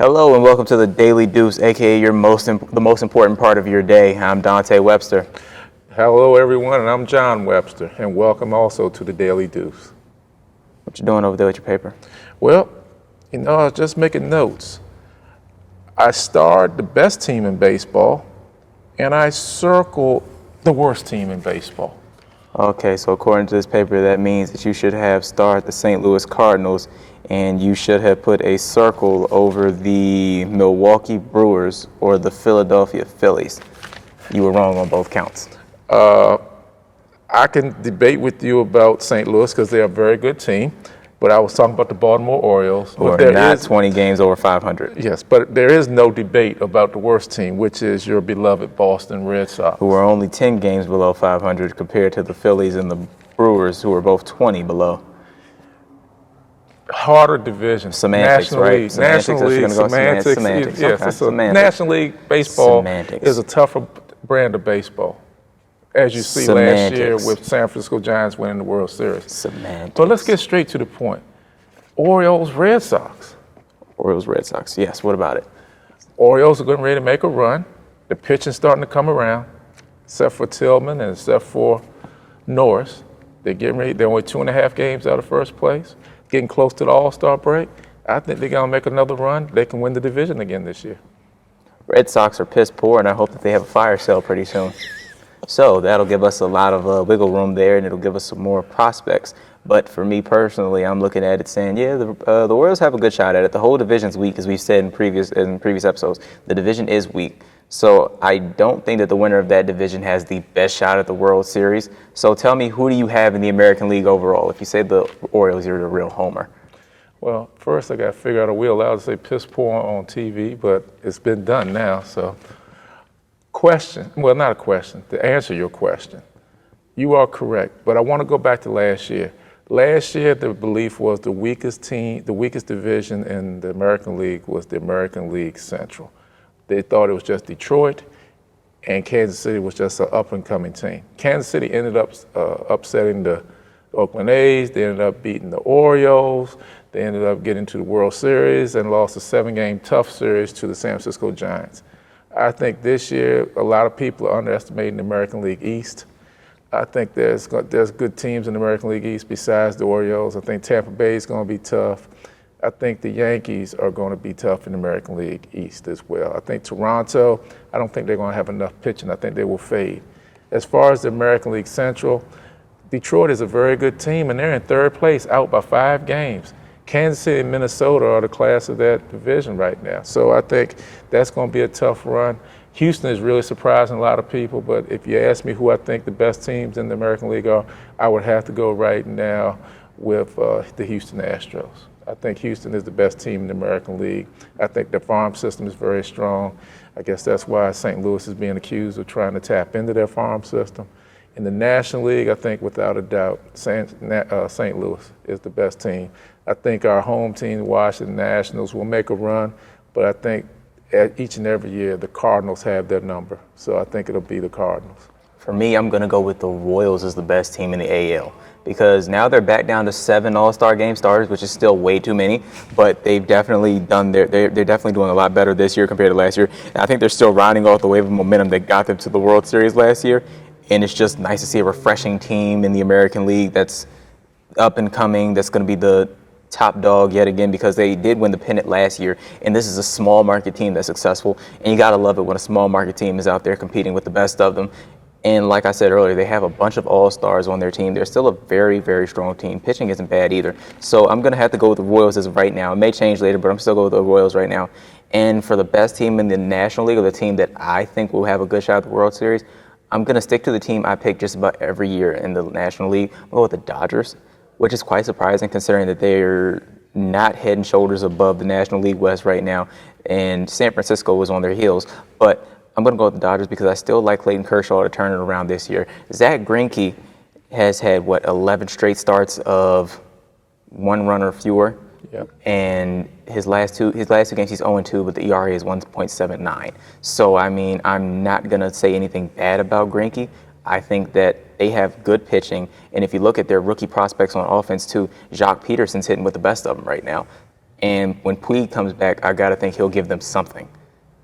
Hello and welcome to the Daily Deuce, aka the most important part of your day. I'm Dante Webster. Hello, everyone, and I'm John Webster, and welcome also to the Daily Deuce. What you doing over there with your paper? Well, I was just making notes. I starred the best team in baseball, and I circled the worst team in baseball. Okay, so according to this paper, that means that you should have starred the St. Louis Cardinals, and you should have put a circle over the Milwaukee Brewers or the Philadelphia Phillies. You were wrong on both counts. I can debate with you about St. Louis because they're a very good team, but I was talking about the Baltimore Orioles. Or But not 20 games over 500. Yes, but there is no debate about the worst team, which is your beloved Boston Red Sox. Who are only 10 games below 500 compared to the Phillies and the Brewers, who are both 20 below. Harder division. Semantics, National right? League, Semantics, National League, semantics. Yes, Okay, it's semantics. National League baseball Semantics. is a tougher brand of baseball, as you see last year with San Francisco Giants winning the World Series. Semantics. But let's get straight to the point. Orioles, Red Sox. Orioles, Red Sox. Yes, what about it? Orioles are getting ready to make a run. The pitching's starting to come around, except for Tillman and except for Norris. They're getting ready. They're only 2.5 games out of first place, getting close to the All-Star break. I think they're going to make another run. They can win the division again this year. Red Sox are piss poor, and I hope that they have a fire sale pretty soon. So that'll give us a lot of wiggle room there, and it'll give us some more prospects. But for me personally, I'm looking at it saying, yeah, the Orioles have a good shot at it. The whole division's weak, as we've said in previous episodes. The division is weak. So I don't think that the winner of that division has the best shot at the World Series. So tell me, who do you have in the American League overall? If you say the Orioles, you're the real homer. Well, first I got to figure out a way allowed to say piss poor on TV, but it's been done now. So, not a question, to answer your question. You are correct, but I want to go back to last year. Last year, the belief was the weakest division in the American League was the American League Central. They thought it was just Detroit, and Kansas City was just an up-and-coming team. Kansas City ended up upsetting the Oakland A's. They ended up beating the Orioles. They ended up getting to the World Series and lost a 7-game tough series to the San Francisco Giants. I think this year, a lot of people are underestimating the American League East. I think there's good teams in the American League East besides the Orioles. I think Tampa Bay is going to be tough. I think the Yankees are going to be tough in the American League East as well. I think Toronto, I don't think they're going to have enough pitching. I think they will fade. As far as the American League Central, Detroit is a very good team, and they're in third place, out by 5 games. Kansas City and Minnesota are the class of that division right now. So I think that's going to be a tough run. Houston is really surprising a lot of people, but if you ask me who I think the best teams in the American League are, I would have to go right now with the Houston Astros. I think Houston is the best team in the American League. I think their farm system is very strong. I guess that's why St. Louis is being accused of trying to tap into their farm system. In the National League, I think without a doubt, St. Louis is the best team. I think our home team, the Washington Nationals, will make a run, but I think each and every year the Cardinals have their number. So I think it'll be the Cardinals. For me, I'm going to go with the Royals as the best team in the AL because now they're back down to 7 All-Star game starters, which is still way too many, but they've definitely they're definitely doing a lot better this year compared to last year. And I think they're still riding off the wave of momentum that got them to the World Series last year. And it's just nice to see a refreshing team in the American League that's up and coming, that's going to be the top dog yet again because they did win the pennant last year, and this is a small market team that's successful, and you got to love it when a small market team is out there competing with the best of them. And like I said earlier, they have a bunch of all-stars on their team. They're still a very, very strong team. Pitching isn't bad either. So I'm going to have to go with the Royals as of right now. It may change later, but I'm still going with the Royals right now. And for the best team in the National League, or the team that I think will have a good shot at the World Series, I'm going to stick to the team I pick just about every year in the National League. I'll go with the Dodgers, which is quite surprising considering that they're not head and shoulders above the National League West right now, and San Francisco is on their heels. But I'm going to go with the Dodgers because I still like Clayton Kershaw to turn it around this year. Zach Greinke has had, 11 straight starts of 1 run or fewer. Yep. And his last two games he's 0-2, but the ERA is 1.79. So I mean, I'm not gonna say anything bad about Greinke. I think that they have good pitching, and if you look at their rookie prospects on offense too, Jock Peterson's hitting with the best of them right now. And when Puig comes back, I got to think he'll give them something.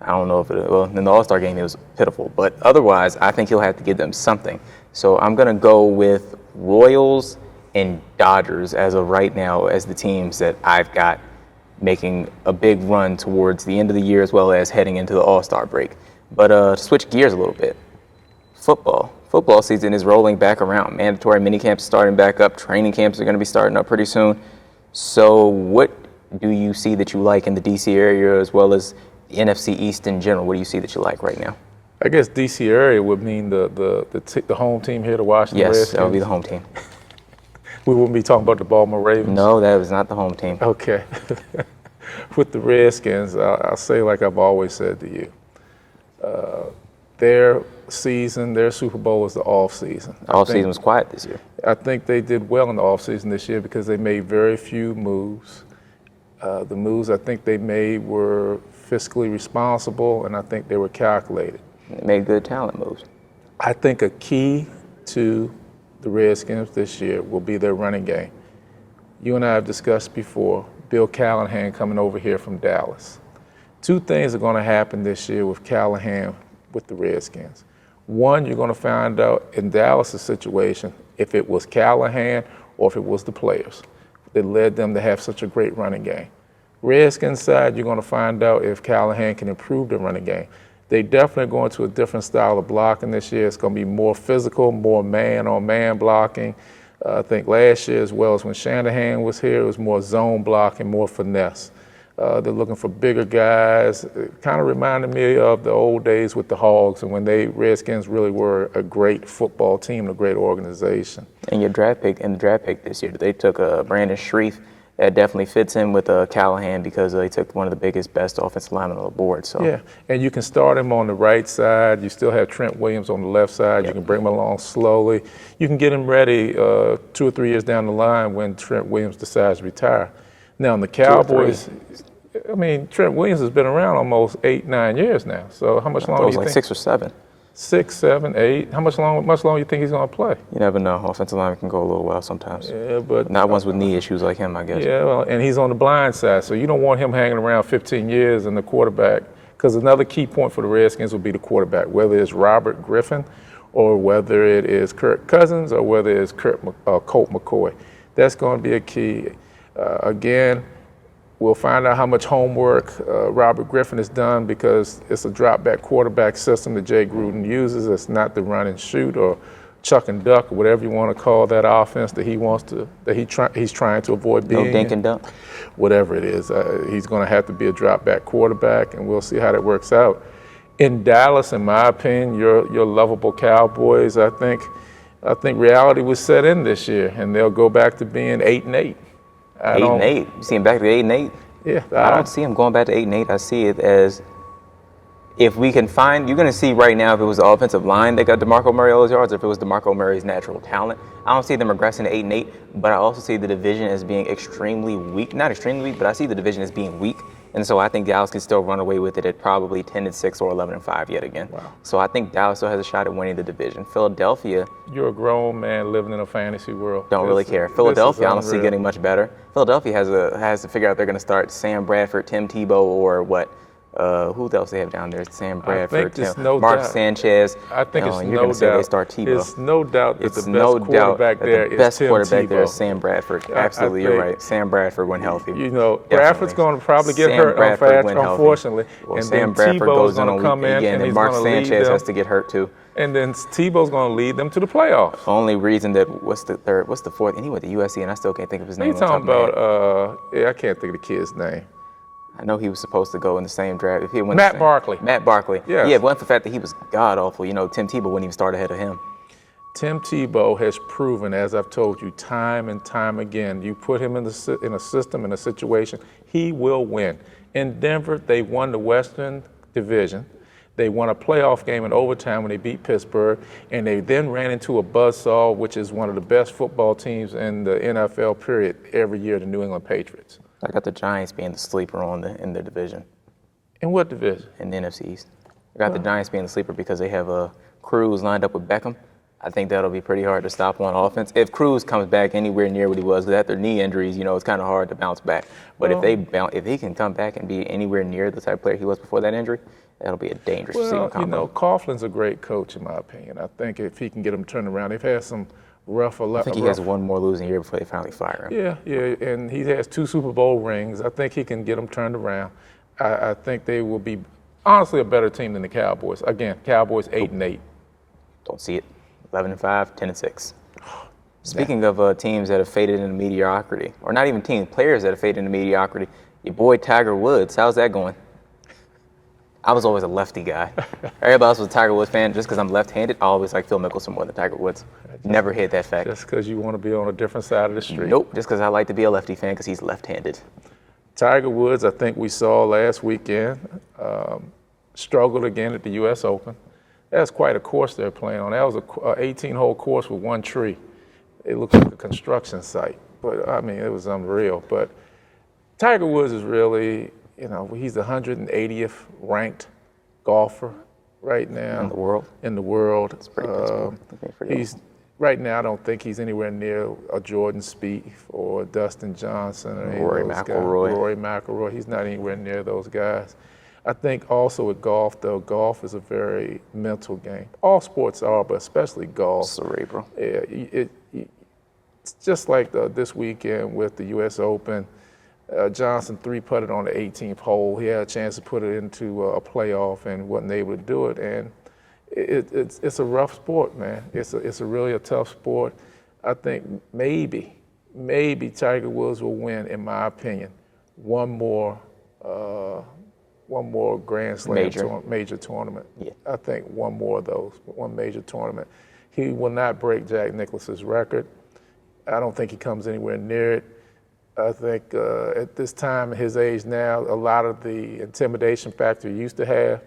I don't know if in the All-Star game, it was pitiful. But otherwise, I think he'll have to give them something. So I'm going to go with Royals and Dodgers as of right now as the teams that I've got making a big run towards the end of the year as well as heading into the All-Star break. But to switch gears a little bit, football season is rolling back around. Mandatory minicamps starting back up. Training camps are going to be starting up pretty soon. So what do you see that you like in the D.C. area as well as the NFC East in general? What do you see that you like right now? I guess D.C. area would mean the home team here, the Washington Redskins. Yes, that would be the home team. We wouldn't be talking about the Baltimore Ravens. No, that was not the home team. Okay. With the Redskins, I'll say like I've always said to you, their season, their Super Bowl was the off season. Off season was quiet this year. I think they did well in the off season this year because they made very few moves. The moves I think they made were fiscally responsible, and I think they were calculated. They made good talent moves. I think a key to the Redskins this year will be their running game. You and I have discussed before, Bill Callahan coming over here from Dallas. Two things are going to happen this year with Callahan with the Redskins. One, you're going to find out in Dallas' situation if it was Callahan or if it was the players that led them to have such a great running game. Redskins side, you're going to find out if Callahan can improve the running game. They definitely are going to a different style of blocking this year. It's going to be more physical, more man-on-man blocking. I think last year as well as when Shanahan was here, it was more zone blocking, more finesse. They're looking for bigger guys. It kind of reminded me of the old days with the Hogs and when Redskins really were a great football team, a great organization. And the draft pick this year, they took Brandon Shreve. That definitely fits in with Callahan because they took one of the biggest, best offensive linemen on the board. So yeah, and you can start him on the right side. You still have Trent Williams on the left side. Yep. You can bring him along slowly. You can get him ready 2 or 3 years down the line when Trent Williams decides to retire. Now, in the Cowboys, I mean, Trent Williams has been around almost 8, 9 years now. So how much longer do you think? 6 or 7. 6, 7, 8. Much longer you think he's going to play? You never know. Offensive lineman can go a little while sometimes. Yeah, but not ones with knee issues like him, I guess. Yeah, well, and he's on the blind side, so you don't want him hanging around 15 years and the quarterback. Because another key point for the Redskins will be the quarterback, whether it's Robert Griffin or whether it is Kirk Cousins or whether it's Colt McCoy. That's going to be a key. Again, we'll find out how much homework Robert Griffin has done because it's a drop-back quarterback system that Jay Gruden uses. It's not the run and shoot or chuck and duck or whatever you want to call that offense that he's trying to avoid being. No dink and dunk. Whatever it is, he's going to have to be a drop-back quarterback, and we'll see how that works out. In Dallas, in my opinion, your lovable Cowboys, I think reality was set in this year, and they'll go back to being 8-8. 8-8. You see him back to 8-8? Yeah. I don't see him going back to 8-8. I see it as if we can find, you're going to see right now if it was the offensive line that got DeMarco Murray all those yards, or if it was DeMarco Murray's natural talent. I don't see them regressing to 8-8, but I also see the division as being extremely weak. Not extremely weak, but I see the division as being weak. And so I think Dallas can still run away with it at probably 10-6 or 11-5 yet again. Wow. So I think Dallas still has a shot at winning the division. Philadelphia. You're a grown man living in a fantasy world. Don't really care. Philadelphia, I don't see getting much better. Philadelphia has to figure out if they're going to start Sam Bradford, Tim Tebow, or what. Who else they have down there? Sam Bradford, Mark Sanchez. I think it's you're going to say they start Tebow. It's no doubt that the best quarterback there is Tim Tebow. The best quarterback there is Sam Bradford. Absolutely, you're right. Sam Bradford when healthy. You know, Bradford's going to probably get hurt, unfortunately. Well, and Sam then Bradford Tebow's goes going to come in, and he's Mark going to lead Sanchez them. has to get hurt too. And then Tebow's going to lead them to the playoffs. Only reason that what's the fourth? And he went to USC, and I still can't think of his name. What are you talking about? I can't think of the kid's name. I know he was supposed to go in the same draft. If he went Matt Barkley. Matt Barkley. Yes. Yeah, it wasn't the fact that he was god awful. You know, Tim Tebow wouldn't even start ahead of him. Tim Tebow has proven, as I've told you time and time again, you put him in a system, in a situation, he will win. In Denver, they won the Western Division. They won a playoff game in overtime when they beat Pittsburgh, and they then ran into a buzzsaw, which is one of the best football teams in the NFL, period, every year, the New England Patriots. I got the Giants being the sleeper in the division. In what division? In the NFC East. I got the Giants being the sleeper because they have Cruz lined up with Beckham, I think that'll be pretty hard to stop on offense. If Cruz comes back anywhere near what he was, 'cause after knee injuries, it's kind of hard to bounce back. But Well, if he can come back and be anywhere near the type of player he was before that injury, that'll be a dangerous receiving combo. Coughlin's a great coach in my opinion. I think if he can get him turned around, they've had some rough. I think he has one more losing year before they finally fire him. Yeah, and he has 2 Super Bowl rings. I think he can get them turned around. I think they will be honestly a better team than the Cowboys. Again, Cowboys 8-8. Don't see it. 11-5, 10-6. Speaking of teams that have faded into mediocrity, or not even teams, players that have faded into mediocrity, your boy Tiger Woods, how's that going? I was always a lefty guy. Everybody else was a Tiger Woods fan. Just because I'm left-handed, I always like Phil Mickelson more than Tiger Woods. Never hid that fact. Just because you want to be on a different side of the street. Nope, just because I like to be a lefty fan because he's left-handed. Tiger Woods, I think we saw last weekend, struggled again at the U.S. Open. That's quite a course they're playing on. That was an 18-hole course with one tree. It looked like a construction site. But, I mean, it was unreal. But Tiger Woods is really, he's the 180th ranked golfer right now. In the world? In the world. That's pretty Right now, I don't think he's anywhere near a Jordan Spieth or Dustin Johnson or Rory McIlroy. Rory McIlroy. He's not anywhere near those guys. I think also with golf, though, golf is a very mental game. All sports are, but especially golf. Cerebral. Yeah, it's just like this weekend with the U.S. Open. Johnson 3-putted on the 18th hole. He had a chance to put it into a playoff and wasn't able to do it. And it's a rough sport, man. It's a really a tough sport. I think maybe Tiger Woods will win, in my opinion, one more Grand Slam major tournament. Yeah. I think one more of those, one major tournament. He will not break Jack Nicklaus's record. I don't think he comes anywhere near it. I think at this time, at his age now, a lot of the intimidation factor he used to have,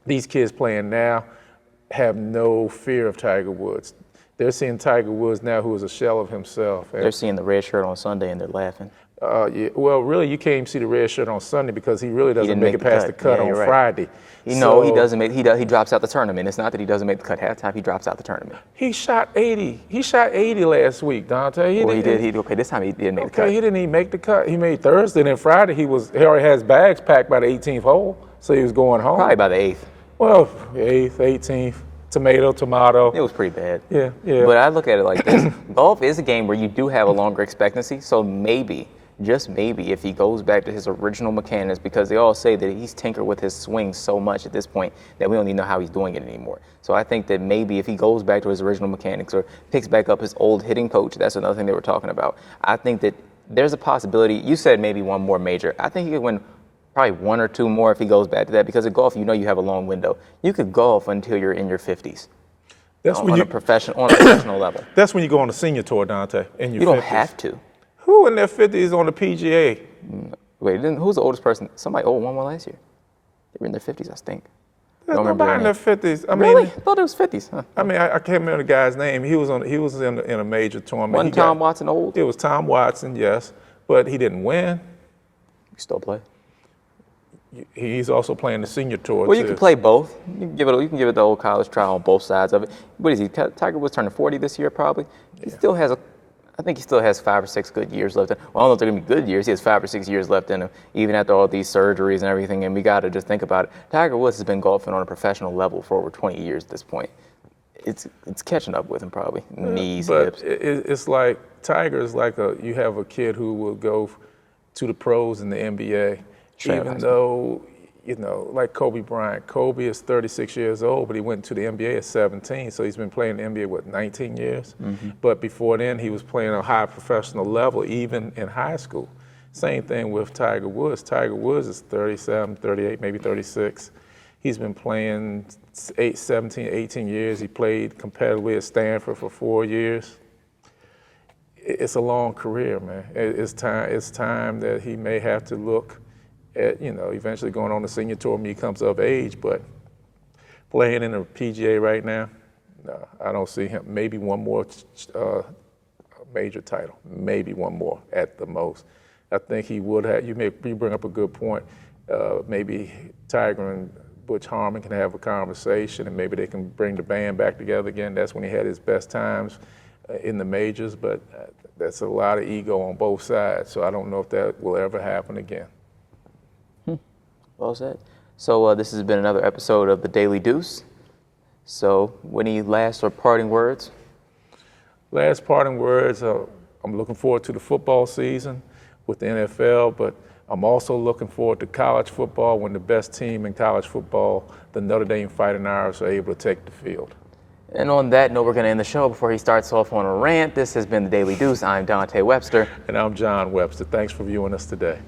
these kids playing now have no fear of Tiger Woods. They're seeing Tiger Woods now who is a shell of himself. They're seeing the red shirt on Sunday and they're laughing. Yeah. Well, really, you can't even see the red shirt on Sunday because he really doesn't make it past the cut on Friday. He doesn't make. He drops out the tournament. It's not that he doesn't make the cut halftime. He drops out the tournament. He shot 80. He shot 80 last week, Dante. He did. Okay, this time he didn't make the cut. Okay, he didn't even make the cut. He made Thursday, and then Friday he already has bags packed by the 18th hole, so he was going home. Probably by the 8th. Well, 8th, 18th. Tomato. It was pretty bad. Yeah. But I look at it like this. Golf is a game where you do have a longer expectancy, so maybe, just maybe, if he goes back to his original mechanics, because they all say that he's tinkered with his swing so much at this point that we don't even know how he's doing it anymore. So I think that maybe if he goes back to his original mechanics or picks back up his old hitting coach, that's another thing they were talking about. I think that there's a possibility. You said maybe one more major. I think he could win probably one or two more if he goes back to that, because in golf, you have a long window. You could golf until you're in your 50s. That's on a professional level. That's when you go on the senior tour, Dante. In your you don't 50s. have to. Who in their 50s on the PGA? Wait, who's the oldest person? Somebody old won one last year. They were in their 50s, I think. There's nobody in their 50s. I really? mean, I thought it was 50s. Huh? I mean, I can't remember the guy's name. He was in a major tournament. Wasn't Tom Watson old? It was Tom Watson, yes, but he didn't win. You still play? He's also playing the senior tour. Well, you can play both. You can give it the old college trial on both sides of it. What is he? Tiger Woods turning 40 this year, probably. He still has I think he still has 5 or 6 good years left. Well, I don't know if they're gonna be good years. He has 5 or 6 years left in him, even after all these surgeries and everything. And we got to just think about it. Tiger Woods has been golfing on a professional level for over 20 years at this point. It's catching up with him probably. Knees, hips. It's like Tiger is like you have a kid who will go to the pros in the NBA. Even though, like Kobe Bryant. Kobe is 36 years old, but he went to the NBA at 17, so he's been playing the NBA, 19 years? Mm-hmm. But before then, he was playing a high professional level, even in high school. Same thing with Tiger Woods. Tiger Woods is 37, 38, maybe 36. He's been playing 17, 18 years. He played competitively at Stanford for 4 years. It's a long career, man. It's time that he may have to look at, eventually going on the senior tour when he comes of age, but playing in the PGA right now, no, I don't see him. Maybe one more major title, maybe one more at the most. I think he would have. You bring up a good point. Maybe Tiger and Butch Harmon can have a conversation, and maybe they can bring the band back together again. That's when he had his best times in the majors, but that's a lot of ego on both sides, so I don't know if that will ever happen again. Well said. So this has been another episode of the Daily Deuce. So any last or parting words? Last parting words, I'm looking forward to the football season with the NFL, but I'm also looking forward to college football when the best team in college football, the Notre Dame Fighting Irish, are able to take the field. And on that note, we're going to end the show before he starts off on a rant. This has been the Daily Deuce. I'm Dante Webster. And I'm John Webster. Thanks for viewing us today.